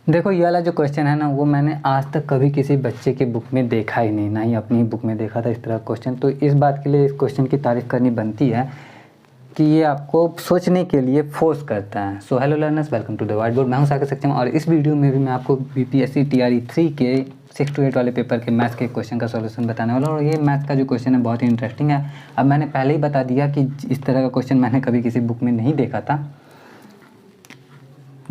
देखो ये वाला जो क्वेश्चन है ना, वो मैंने आज तक कभी किसी बच्चे के बुक में देखा ही नहीं, ना ही अपनी बुक में देखा था इस तरह का क्वेश्चन। तो इस बात के लिए इस क्वेश्चन की तारीफ़ करनी बनती है कि ये आपको सोचने के लिए फोर्स करता है। So hello learners, welcome to the white board. मैं हूं सागर सक्षम और इस वीडियो में भी मैं आपको बीपीएससी टीआरई 3 के 6 to 8 वाले पेपर के मैथ्स के क्वेश्चन का सॉल्यूशन बताने वाला हूं। और ये मैथ्स का जो क्वेश्चन है बहुत ही इंटरेस्टिंग है। अब मैंने पहले ही बता दिया कि इस तरह का क्वेश्चन मैंने कभी किसी बुक में नहीं देखा था।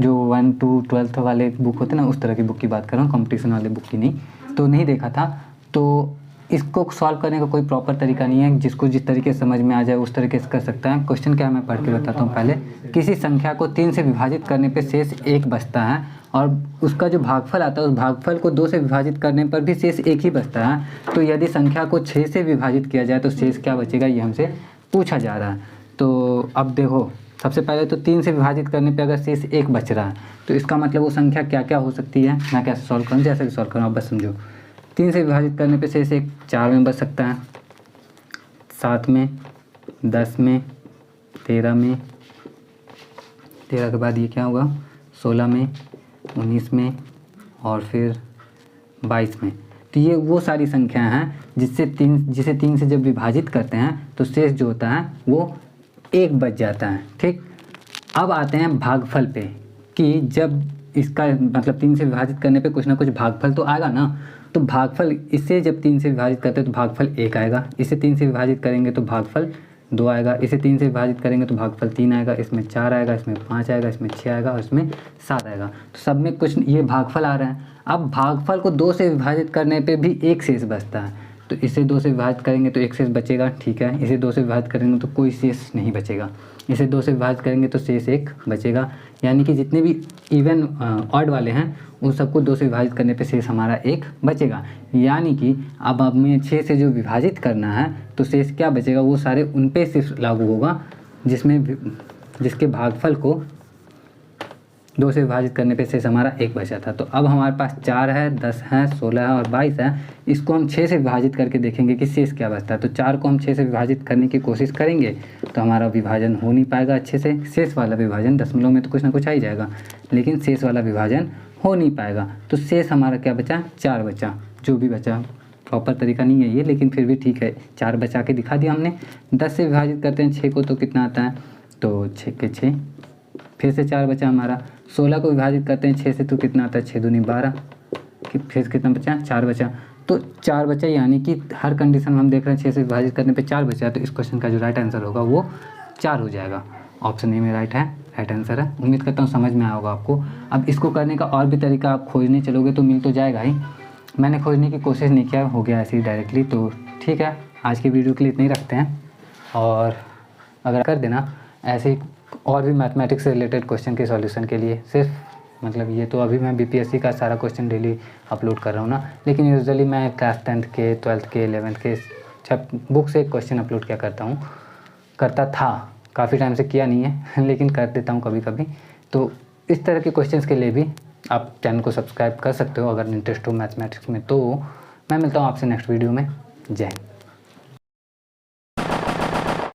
जो 1 to 12 वाले बुक होते हैं ना, उस तरह की बुक की बात कर रहा हूँ, कंपटीशन वाले बुक की नहीं। तो नहीं देखा था। तो इसको सॉल्व करने का कोई प्रॉपर तरीका नहीं है, जिसको जिस तरीके से समझ में आ जाए उस तरीके से कर सकता है। क्वेश्चन क्या है मैं पढ़ के बताता हूँ। पहले किसी संख्या को 3 से विभाजित करने पर शेष 1 बचता है और उसका जो भागफल आता है उस भागफल को 2 से विभाजित करने पर भी शेष 1 ही बचता है। तो यदि संख्या को 6 से विभाजित किया जाए तो शेष क्या बचेगा, ये हमसे पूछा जा रहा है। तो अब देखो, सबसे पहले तो 3 से विभाजित करने पे अगर शेष 1 बच रहा है तो इसका मतलब वो संख्या क्या क्या हो सकती है। मैं कैसे सॉल्व करूँ, जैसे भी सॉल्व करूँ आप बस समझो। 3 से विभाजित करने पे शेष 1 4 में बच सकता है, 7 में, 10 में, 13 में, 13 के बाद ये क्या होगा 16 में, 19 में और फिर 22 में। तो ये वो सारी संख्याएं हैं जिसे 3 से जब विभाजित करते हैं तो शेष जो होता है वो 1 बच जाता है। ठीक, अब आते हैं भागफल पे कि जब इसका मतलब 3 से विभाजित करने पे कुछ ना कुछ भागफल तो आएगा ना। तो भागफल इससे जब 3 से विभाजित करते हैं तो भागफल 1 आएगा, इसे 3 से विभाजित करेंगे तो भागफल 2 आएगा, इसे 3 से विभाजित करेंगे तो भागफल 3 आएगा, इसमें 4 आएगा, इसमें 5 आएगा, इसमें 6 आएगा और इसमें 7 आएगा। तो सब में कुछ ये भागफल आ रहा है। अब भागफल को 2 से विभाजित करने पे भी 1 शेष बचता है। तो इसे 2 से विभाजित करेंगे तो 1 शेष बचेगा, ठीक है। इसे 2 से विभाजित करेंगे तो कोई शेष नहीं बचेगा, इसे 2 से विभाजित करेंगे तो शेष 1 बचेगा। यानी कि जितने भी इवन ऑड वाले हैं उन सबको 2 से विभाजित करने पे शेष हमारा 1 बचेगा। यानी कि अब हमें 6 से जो विभाजित करना है तो शेष क्या बचेगा, वो सारे उन पे सिर्फ लागू होगा जिसके भागफल को 2 से विभाजित करने पे शेष हमारा 1 बचा था। तो अब हमारे पास 4 है, 10 है, 16 है और 22 है। इसको हम 6 से विभाजित करके देखेंगे कि शेष क्या बचता है। तो 4 को हम 6 से विभाजित करने की कोशिश करेंगे तो हमारा विभाजन हो नहीं पाएगा अच्छे से। शेष वाला विभाजन, दशमलव में तो कुछ ना कुछ आ ही जाएगा, लेकिन शेष वाला विभाजन हो नहीं पाएगा। तो शेष हमारा क्या बचा, 4 बचा। जो भी बचा, प्रॉपर तरीका नहीं है ये, लेकिन फिर भी ठीक है, 4 बचा के दिखा दिया हमने। 10 से विभाजित करते हैं 6 को तो कितना आता है, तो 6 के 6, फिर से 4 बचा हमारा। 16 को विभाजित करते हैं 6 से तो कितना आता है, 6 दूनी 12, कि फिर कितना बचा, 4 बचा। तो 4 बचा, यानी कि हर कंडीशन में हम देख रहे हैं 6 से विभाजित करने पे 4 बचा। तो इस क्वेश्चन का जो राइट आंसर होगा वो 4 हो जाएगा। ऑप्शन ए में राइट आंसर है। उम्मीद करता हूँ समझ में आया होगा आपको। अब इसको करने का और भी तरीका आप खोजने चलोगे तो मिल तो जाएगा ही। मैंने खोजने की कोशिश नहीं किया, हो गया ऐसे ही डायरेक्टली। तो ठीक है, आज की वीडियो के लिए इतना ही रखते हैं। और अगर कर देना ऐसे ही और भी मैथमेटिक्स से रिलेटेड क्वेश्चन के सॉल्यूशन के लिए, सिर्फ मतलब ये तो अभी मैं बीपीएससी का सारा क्वेश्चन डेली अपलोड कर रहा हूँ ना, लेकिन यूजुअली मैं क्लास 10th के, 12th के, 11th के जब बुक से क्वेश्चन अपलोड क्या करता था। काफ़ी टाइम से किया नहीं है लेकिन कर देता हूँ कभी कभी। तो इस तरह के क्वेश्चंस के लिए भी आप चैनल को सब्सक्राइब कर सकते हो अगर इंटरेस्ट हो मैथमेटिक्स में। तो मैं मिलता हूँ आपसे नेक्स्ट वीडियो में। जय हिंद।